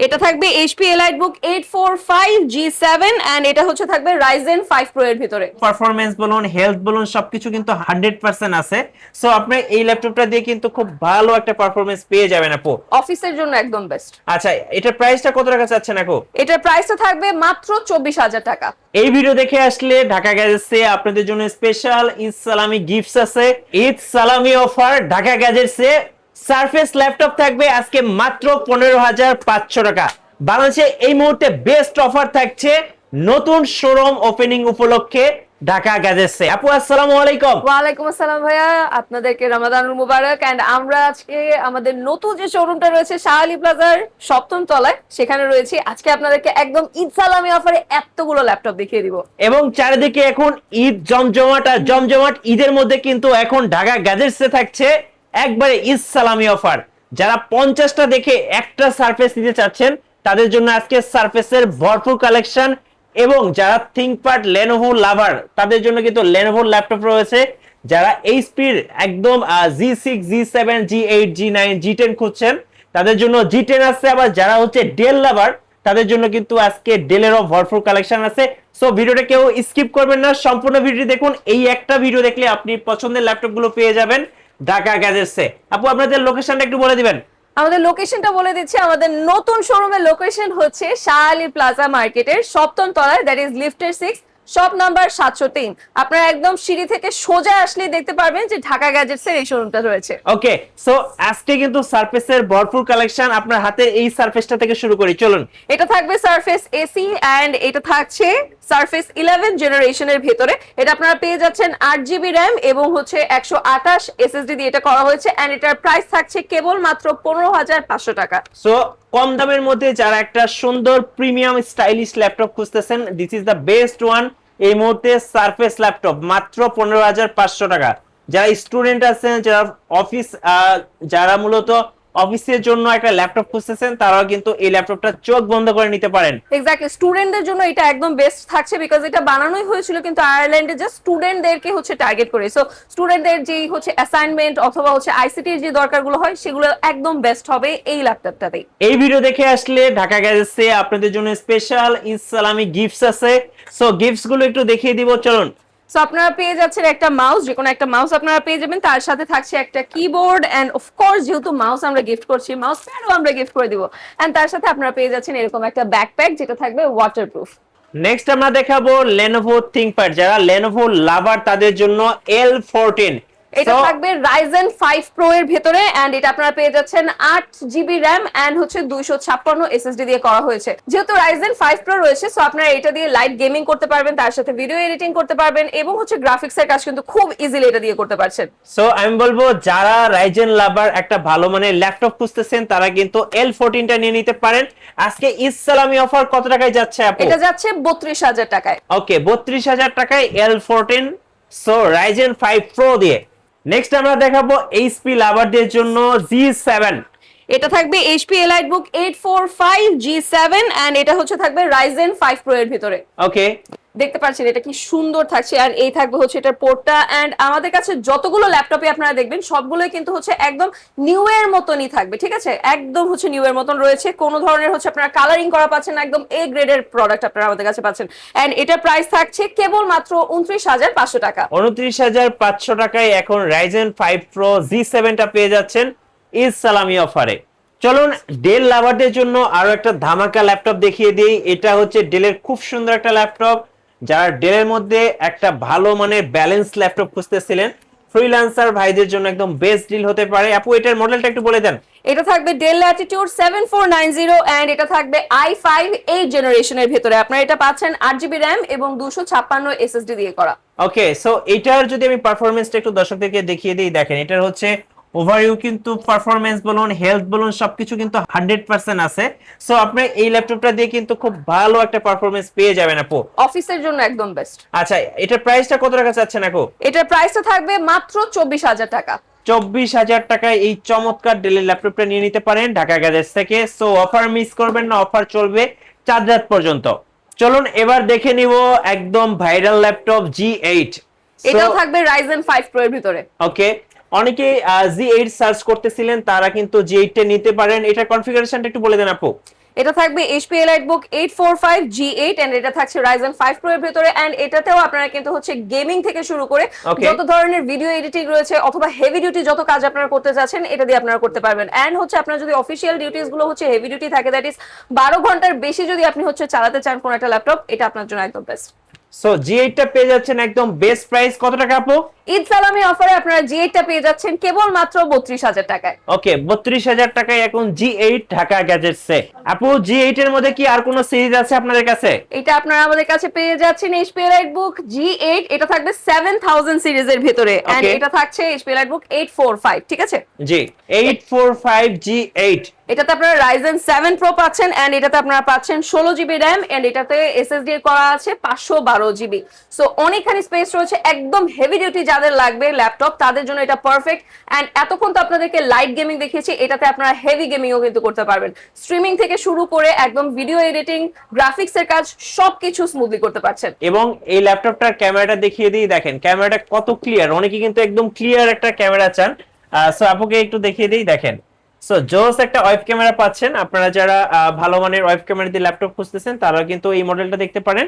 এটা থাকবে HP EliteBook 845G7 and এটা হচ্ছে থাকবে Ryzen 5 Pro এর ভিতরে। পারফরম্যান্স বলুন, হেলথ বলুন, সবকিছু কিন্তু 100% আছে। সো আপনি এই ল্যাপটপটা দিয়ে কিন্তু খুব ভালো একটা পারফরম্যান্স পেয়ে যাবেন আপু। অফিসের জন্য একদম বেস্ট। আচ্ছা, এটার প্রাইসটা কত টাকা চাচ্ছেন আপু? এটার প্রাইসটা থাকবে মাত্র 24,000 টাকা। এই ভিডিও দেখে আসলে ঢাকা গ্যাজেটসে আপনাদের জন্য স্পেশাল ঈদ সালামি গিফটস আছে। ঈদ সালামি অফার ঢাকা গ্যাজেটসে সারফেস ল্যাপটপ থাকবে আজকে মাত্র 15,500 টাকা। বাংলাদেশে এই মুহূর্তে বেস্ট অফার থাকছে নতুন শোরুম ওপেনিং উপলক্ষে ঢাকা গ্যাজেটসে। আপু আসসালামু আলাইকুম। ওয়ালাইকুম আসসালাম ভাইয়া, আপনাদেরকে রমাদানুল মুবারক। এন্ড আমরা আজকে আমাদের নতুন যে শোরুমটা রয়েছে শাহ আলী প্লাজার 7ম তলায়, সেখানে রয়েছি। আজকে আপনাদেরকে একদম ঈদ সালামি অফারে এতগুলো ল্যাপটপ দেখিয়ে দিব এবং চারিদিকে এখন ঈদ জমজমাট, আর জমজমাট ঈদের মধ্যে কিন্তু এখন ঢাকা গ্যাজেটসে থাকছে একবারে ঈদ সালামি অফার। যারা 50টা দেখে একটা সারফেস নিতে চাচ্ছেন তাদের জন্য আজকে সারফেসের ভরপুর কালেকশন, এবং যারা থিংকপ্যাড লেনোভো লাভার তাদের জন্য কিন্তু লেনোভো ল্যাপটপ রয়েছে। যারা এইচপির একদম G6 G7 G8 G9 G10 খুঁজছেন তাদের জন্য G10 আছে। আবার যারা হচ্ছে ডেল লাভার তাদের জন্য কিন্তু আজকে ডেলেরও ভরপুর কালেকশন আছে। সো ভিডিওটা কেউ স্কিপ করবেন না, সম্পূর্ণ ভিডিও দেখুন। এই একটা ভিডিও দেখলে আপনি পছন্দের ল্যাপটপ গুলো পেয়ে যাবেন ঢাকা গ্যাজেটসে। আপু আপনাদের লোকেশনটা একটু বলে দিবেন। আমাদের লোকেশনটা বলে দিচ্ছি। আমাদের নতুন শোরুমের লোকেশন হচ্ছে শাহ আলী প্লাজা মার্কেটের 7ম তলায়, দ্যাট ইজ লিফটের 6, শপ নাম্বার 703। আপনারা একদম সিঁড়ি থেকে সোজা আসলে দেখতে পারবেন যে ঢাকা গ্যাজেটসের এই শোরুমটা রয়েছে। ওকে, সো আজকে কিন্তু সারফেসের ভরপুর কালেকশন। আপনার হাতে এই সারফেসটা থেকে শুরু করি, চলুন। এটা থাকবে সারফেস এসি এন্ড এটা থাকছে সারফেস 11 জেনারেশনের ভেতরে। এটা আপনারা পেয়ে যাচ্ছেন 8GB RAM এবং হচ্ছে 128 SSD দিয়ে এটা করা হয়েছে। এন্ড এটার প্রাইস থাকছে কেবল মাত্র 15,500 টাকা। সো কম দামের মধ্যে যারা একটা সুন্দর প্রিমিয়াম স্টাইলিশ ল্যাপটপ খুঁজতেছেন, this is the best one. এই মুহূর্তে সারফেস ল্যাপটপ মাত্র 15,500 টাকা। যারা স্টুডেন্ট আছেন, যারা অফিস, যারা মূলত অফিসের জন্য একটা ল্যাপটপ খুঁজতেছেন, তারাও কিন্তু এই ল্যাপটপটা চোখ বন্ধ করে নিতে পারেন। এক্স্যাক্টলি, স্টুডেন্টদের জন্য এটা একদম বেস্ট থাকছে, বিকজ এটা বানানোই হয়েছিল কিন্তু আয়ারল্যান্ডে জাস্ট স্টুডেন্টদেরকে হচ্ছে টার্গেট করে। সো স্টুডেন্টদের যেই হচ্ছে অ্যাসাইনমেন্ট অথবা হচ্ছে আইসিটির যে দরকারগুলো হয় সেগুলো একদম বেস্ট হবে এই ল্যাপটপটাতেই। এই ভিডিও দেখে আসলে ঢাকা গ্যাজেটসে আপনাদের জন্য স্পেশাল ঈদ সালামি গিফটস আছে। সো গিফটস গুলো একটু দেখিয়ে দিব, চলুন। সো আপনারা পেয়ে যাচ্ছেন একটা মাউস, যে কোনো একটা মাউস আপনারা পেয়ে যাবেন। তার সাথে থাকছে একটা কিবোর্ড এন্ড অফকোর্স যেহেতু মাউস আমরা গিফট করছি, মাউস প্যাডও আমরা গিফট করে দিব। এন্ড তার সাথে আপনারা পেয়ে যাচ্ছেন এরকম একটা ব্যাকপ্যাক যেটা থাকবে ওয়াটারপ্রুফ। নেক্সট আমরা দেখাবো লেনোভো থিংকপ্যাড। যারা লেনোভো লাভার তাদের জন্য L14। এটা থাকবে Ryzen 5 Pro এর ভেতরে এন্ড এটা আপনারা পেয়ে যাচ্ছেন 8GB RAM এন্ড হচ্ছে 256 SSD দিয়ে করা হয়েছে। যেহেতু Ryzen 5 Pro রয়েছে, সো আপনারা এটা দিয়ে লাইট গেমিং করতে পারবেন, তার সাথে ভিডিও এডিটিং করতে পারবেন এবং হচ্ছে গ্রাফিক্স এর কাজ কিন্তু খুব ইজিলি এটা দিয়ে করতে পারছেন। সো আমি বলবো যারা রাইজেন লাভার একটা ভালো মানের ল্যাপটপ খুঁজতেছেন তারা কিন্তু L14টা নিয়ে নিতে পারেন। আজকে ঈদ সালামি অফার কত টাকায় যাচ্ছে আপু? এটা যাচ্ছে 32,000 টাকায়। ওকে, 32,000 টাকায় L14, সো Ryzen 5 Pro দিয়ে। নেক্সট আমরা দেখাবো এইচপি লাভারদের জন্য G7। এটা থাকবে HP EliteBook 845G7 এন্ড এটা হচ্ছে থাকবে Ryzen 5 Pro এর ভিতরে। ওকে, দেখতে পাচ্ছেন এটা কি সুন্দর থাকছে। আর এই থাকবে হচ্ছে এটার পোর্টটা। এন্ড আমাদের কাছে যতগুলো ল্যাপটপে আপনারা দেখবেন সবগুলোই কিন্তু হচ্ছে একদম নিউ এর মতনই থাকবে, ঠিক আছে? একদম হচ্ছে নিউ এর মতন রয়েছে, কোনো ধরনের হচ্ছে আপনারা কালারিং করা পাচ্ছেন না, একদম এ গ্রেডের প্রোডাক্ট আপনারা আমাদের কাছে পাচ্ছেন। এন্ড এটার প্রাইস থাকছে কেবল মাত্র 29,500 টাকা। 29,500 টাকায় এখন Ryzen 5 Pro G7টা পেয়ে যাচ্ছেন ঈদ সালামি অফারে। চলুন ডেল লাভারদের জন্য আরো একটা ধামাকা ল্যাপটপ দেখিয়ে দিই। এটা হচ্ছে ডেলের খুব সুন্দর একটা ল্যাপটপ। যারা ডেলের মধ্যে একটা ভালো মানের ব্যালেন্স ল্যাপটপ খুঁজতেছিলেন, ফ্রিল্যান্সার ভাইদের জন্য একদম বেস্ট ডিল হতে পারে। আপু এটার মডেলটা একটু বলে দেন। এটা থাকবে Dell Latitude 7490 এন্ড এটা থাকবে i5 8 জেনারেশনের ভেতরে। আপনারা এটা পাচ্ছেন 8GB RAM এবং 256 SSD দিয়ে করা। ওকে, সো এটার যদি আমি পারফরম্যান্সটা একটু দর্শকদেরকে দেখিয়ে দিই, দেখেন এটার হচ্ছে ওভারভিউ কিন্তু পারফরম্যান্স বলুন, হেলথ বলুন, সবকিছু কিন্তু 100% আছে। সো আপনি এই ল্যাপটপটা দিয়ে কিন্তু খুব ভালো একটা পারফরম্যান্স পেয়ে যাবেন আপু। অফিসের জন্য একদম বেস্ট। আচ্ছা, এটার প্রাইসটা কত টাকা চাচ্ছেন আপু? এটার প্রাইসটা থাকবে মাত্র 24,000 টাকা। 24,000 টাকায় এই চমৎকার ডেলের ল্যাপটপটা নিয়ে নিতে পারেন ঢাকা গ্যাজেটস থেকে। সো অফার মিস করবেন না, অফার চলবে 4 রাত পর্যন্ত। চলুন এবার দেখে নিব একদম ভাইরাল ল্যাপটপ G8। এটাও থাকবে Ryzen 5 Pro এর ভিতরে। ওকে, অনেকে G8 সার্চ করতেছিলেন, তারা কিন্তু G8 টা নিতে পারেন। এটার কনফিগারেশনটা একটু বলে দেন আপু। এটা থাকবে HP EliteBook 845 G8 এন্ড এটা থাকছে Ryzen 5 Pro এর ভিতরে এন্ড এটাতেও আপনারা কিন্তু হচ্ছে গেমিং থেকে শুরু করে যত ধরনের ভিডিও এডিটিং রয়েছে অথবা হেভি ডিউটি যত কাজ আপনারা করতে যাচ্ছেন এটা দিয়ে আপনারা করতে পারবেন এন্ড হচ্ছে আপনারা যদি অফিশিয়াল ডিউটিস গুলো হচ্ছে হেভি ডিউটি থাকে দ্যাট ইজ 12 ঘন্টার বেশি যদি আপনি হচ্ছে চালাতে চান কোন একটা ল্যাপটপ এটা আপনার জন্য একদম বেস্ট। সো G8 টা পেয়ে যাচ্ছেন একদম বেস্ট প্রাইস কত টাকা আপু? ঈদ সালামি অফারে আপনারা G8 টা পেয়ে যাচ্ছেন কেবল মাত্র 32,000 টাকায়। ওকে 32,000 টাকায় এখন G8 ঢাকা গ্যাজেটসে। আপু G8 এর মধ্যে কি আর কোনো সিরিজ আছে আপনাদের কাছে? এটা আপনারা আমাদের কাছে পেয়ে যাচ্ছেন HP EliteBook G8 এটা থাকবে 7000 সিরিজের ভিতরে এন্ড এটা থাকছে HP EliteBook 845 ঠিক আছে? জি 845 G8 এটাতে আপনারা Ryzen 7 Pro পাচ্ছেন এন্ড এটাতে আপনারা পাচ্ছেন 16GB RAM এন্ড এটাতে SSD করা আছে 512GB সো অনেকখানি স্পেস রয়েছে একদম হেভি ডিউটি যাদের লাগবে ল্যাপটপ তাদের জন্য এটা পারফেক্ট এন্ড এতক্ষণ তো আপনাদেরকে লাইট গেমিং দেখিয়েছি এটাতে আপনারা হেভি গেমিংও কিন্তু করতে পারবেন স্ট্রিমিং থেকে শুরু করে একদম ভিডিও এডিটিং গ্রাফিক্স এর কাজ সবকিছু স্মুথলি করতে পারছেন এবং এই ল্যাপটপটার ক্যামেরাটা দেখিয়ে দিই দেখেন ক্যামেরাটা কত ক্লিয়ার অনেকে কিন্তু একদম ক্লিয়ার একটা ক্যামেরা চান সো আপুকে একটু দেখিয়ে দিই দেখেন সো জোস একটা ওয়েব ক্যামেরা পাচ্ছেন আপনারা যারা ভালো মানের ওয়েব ক্যামেরা দিয়ে ল্যাপটপ খুঁজতেছেন তারা কিন্তু এই মডেলটা দেখতে পারেন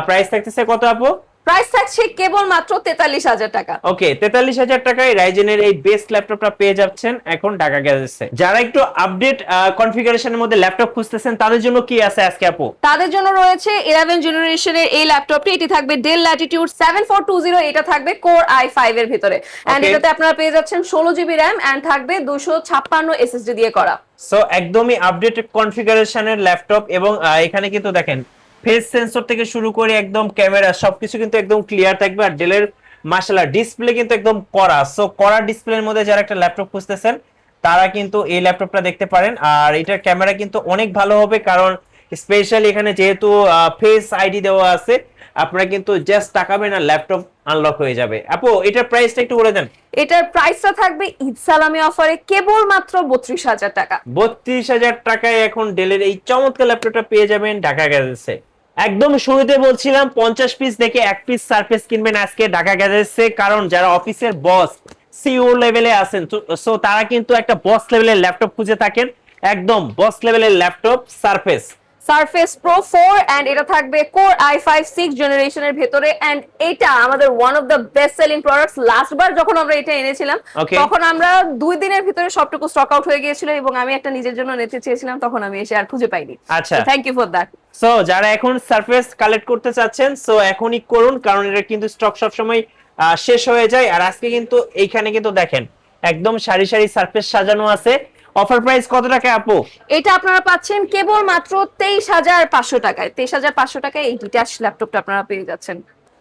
প্রাইস থাকতেছে কত আপু প্রাইস থাকছে কেবল মাত্র 43000 টাকা ওকে 43000 টাকায় রাইজেনের এই বেস্ট ল্যাপটপটা পেয়ে যাচ্ছেন এখন ঢাকা গ্যাজেটসে যারা একটু আপডেট কনফিগারেশনের মধ্যে ল্যাপটপ খুঁজতেছেন তাদের জন্য কি আছে আজকে আপু তাদের জন্য রয়েছে 11 জেনারেশনের এই ল্যাপটপটি এটি থাকবে Dell Latitude 7420 এটা থাকবে Core i5 এর ভিতরে এন্ড এটাতে আপনারা পেয়ে যাচ্ছেন 16GB RAM এন্ড থাকবে 256 SSD দিয়ে করা সো একদমই আপডেটেড কনফিগারেশনের ল্যাপটপ এবং এখানে কিন্তু দেখেন ফেস সেন্সর থেকে শুরু করে একদম ক্যামেরা সবকিছু কিন্তু একদম ক্লিয়ার থাকবে আর ডেলের মাশাআল্লাহ ডিসপ্লে কিন্তু একদম কড়া সো কড়া ডিসপ্লের মধ্যে যারা একটা ল্যাপটপ খুঁজতেছেন তারা কিন্তু এই ল্যাপটপটা দেখতে পারেন আর এটার ক্যামেরা কিন্তু অনেক ভালো হবে কারণ স্পেশালি এখানে যেহেতু ফেস আইডি দেওয়া আছে আপনারা কিন্তু জাস্ট তাকাবেন আর ল্যাপটপ আনলক হয়ে যাবে আপু এটার প্রাইসটা একটু বলে দেন এটার প্রাইসটা থাকবে ঈদ সালামি অফারে কেবল মাত্র 32000 টাকা 32000 টাকায় এখন ডেলের এই চমৎকার ল্যাপটপটা পেয়ে যাবেন ঢাকা গ্যাজেটসে একদম শুরুতে বলছিলাম 50 পিস দেখে এক পিস সারফেস কিনবেন আজকে ঢাকা গ্যাজেটসে কারণ যারা অফিসের বস সিইও লেভেলে আছেন সো তারা কিন্তু একটা বস লেভেলের ল্যাপটপ খুঁজে থাকেন একদম বস লেভেলের laptop surface Surface Pro 4 and এটা থাকবে Core i5 6 জেনারেশনের ভিতরে এন্ড এটা আমাদের one of the best selling products last বার যখন আমরা এটা এনেছিলাম তখন আমরা 2 দিনের ভিতরে সবটুকু স্টক আউট হয়ে গিয়েছিল এবং আমি একটা নিজের জন্য নিতে চেয়েছিলাম তখন আমি এসে আর খুঁজে পাইনি আচ্ছা thank you for that so যারা এখন সারফেস কালেক্ট করতে চাচ্ছেন সো এখনই করুন কারণ এটা কিন্তু স্টক সব সময় শেষ হয়ে যায় আর আজকে কিন্তু এইখানে কিন্তু দেখেন একদম সারি সারি সারফেস সাজানো আছে অফার প্রাইস কত টাকা আপু এটা আপনারা পাচ্ছেন কেবল মাত্র 23500 টাকায় 23500 টাকায় এই ডিটাচ ল্যাপটপটা আপনারা পেয়ে যাচ্ছেন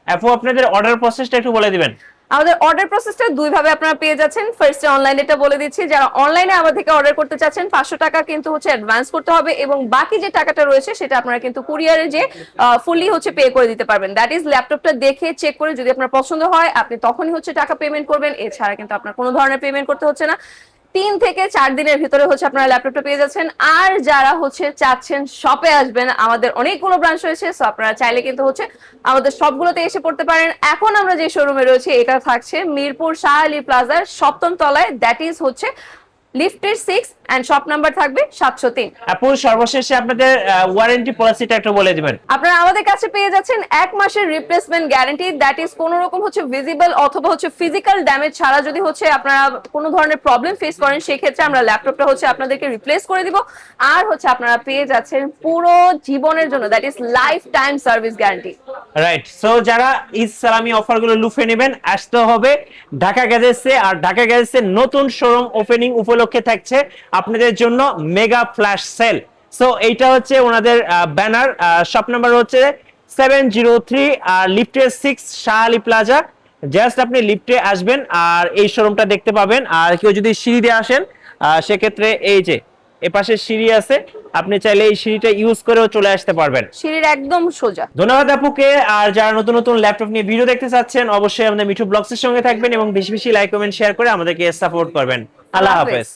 আপু আপনাদের অর্ডার প্রসেসটা একটু বলে দিবেন আমাদের অর্ডার প্রসেসটা দুই ভাবে আপনারা পেয়ে যাচ্ছেন ফার্স্টে অনলাইনে এটা বলে দিচ্ছি যারা অনলাইনে আমাদের থেকে অর্ডার করতে চাচ্ছেন 500 টাকা কিন্তু হচ্ছে অ্যাডভান্স করতে হবে এবং বাকি যে টাকাটা রয়েছে সেটা আপনারা কিন্তু কুরিয়ারে যে ফুললি হচ্ছে পে করে দিতে পারবেন দ্যাট ইজ ল্যাপটপটা দেখে চেক করে যদি আপনার পছন্দ হয় আপনি তখনই হচ্ছে টাকা পেমেন্ট করবেন এছাড়া কিন্তু আপনার কোনো ধরনের পেমেন্ট করতে হচ্ছে না 3 থেকে 4 দিনের ভিতরে হচ্ছে আপনারা ল্যাপটপটা পেয়ে যাচ্ছেন আর যারা হচ্ছে চাচ্ছেন শপে আসবেন আমাদের অনেকগুলো ব্রাঞ্চ রয়েছে সো আপনারা চাইলে কিন্তু হচ্ছে আমাদের সবগুলোতে এসে পড়তে পারেন এখন আমরা যে শোরুমে রয়েছে এটা থাকছে মিরপুর শাহ আলী প্লাজার 7ম তলায় দ্যাট ইজ হচ্ছে লিফটের 6 এন্ড শপ নাম্বার থাকবে 703 আপু সর্বশেষে আপনাদের ওয়ারেন্টি পলিসিটা একটু বলে দিবেন আপনারা আমাদের কাছে পেয়ে যাচ্ছেন 1 মাসের রিপ্লেসমেন্ট গ্যারান্টি দ্যাট ইজ কোনো রকম হচ্ছে ভিজিবল অথবা হচ্ছে ফিজিক্যাল ড্যামেজ ছাড়া যদি হচ্ছে আপনারা কোনো ধরনের প্রবলেম ফেস করেন সেই ক্ষেত্রে আমরা ল্যাপটপটা হচ্ছে আপনাদেরকে রিপ্লেস করে দিব আর হচ্ছে আপনারা পেয়ে যাচ্ছেন পুরো জীবনের জন্য that is life time service guarantee right so যারা ঈদ সালামি অফারগুলো লুফে নেবেন আসতে হবে ঢাকা গ্যাজেটসে আর ঢাকা গ্যাজেটসের নতুন শোরুম ওপেনিং উপলক্ষে থাকছে আপনাদের জন্য মেগা ফ্ল্যাশ সেল সো এইটা হচ্ছে ওনাদের ব্যানার শপ নাম্বার হচ্ছে 703 আর লিফটের 6 শাহ আলী প্লাজা জাস্ট আপনি লিফটে আসবেন আর এই শোরুমটা দেখতে পাবেন আর কেউ যদি সিঁড়ি দিয়ে আসেন সেক্ষেত্রে এই যে এপাশে সিঁড়ি আছে আপনি চাইলে এই সিঁড়িটা ইউজ করেও চলে আসতে পারবেন সিঁড়ির একদম সোজা ধন্যবাদ আপুকে আর যারা নতুন নতুন ল্যাপটপ নিয়ে ভিডিও দেখতে চাচ্ছেন অবশ্যই আমাদের মিঠু ব্লগসের সঙ্গে থাকবেন এবং বেশি বেশি লাইক কমেন্ট শেয়ার করে আমাদেরকে সাপোর্ট করবেন আল্লাহ হাফেজ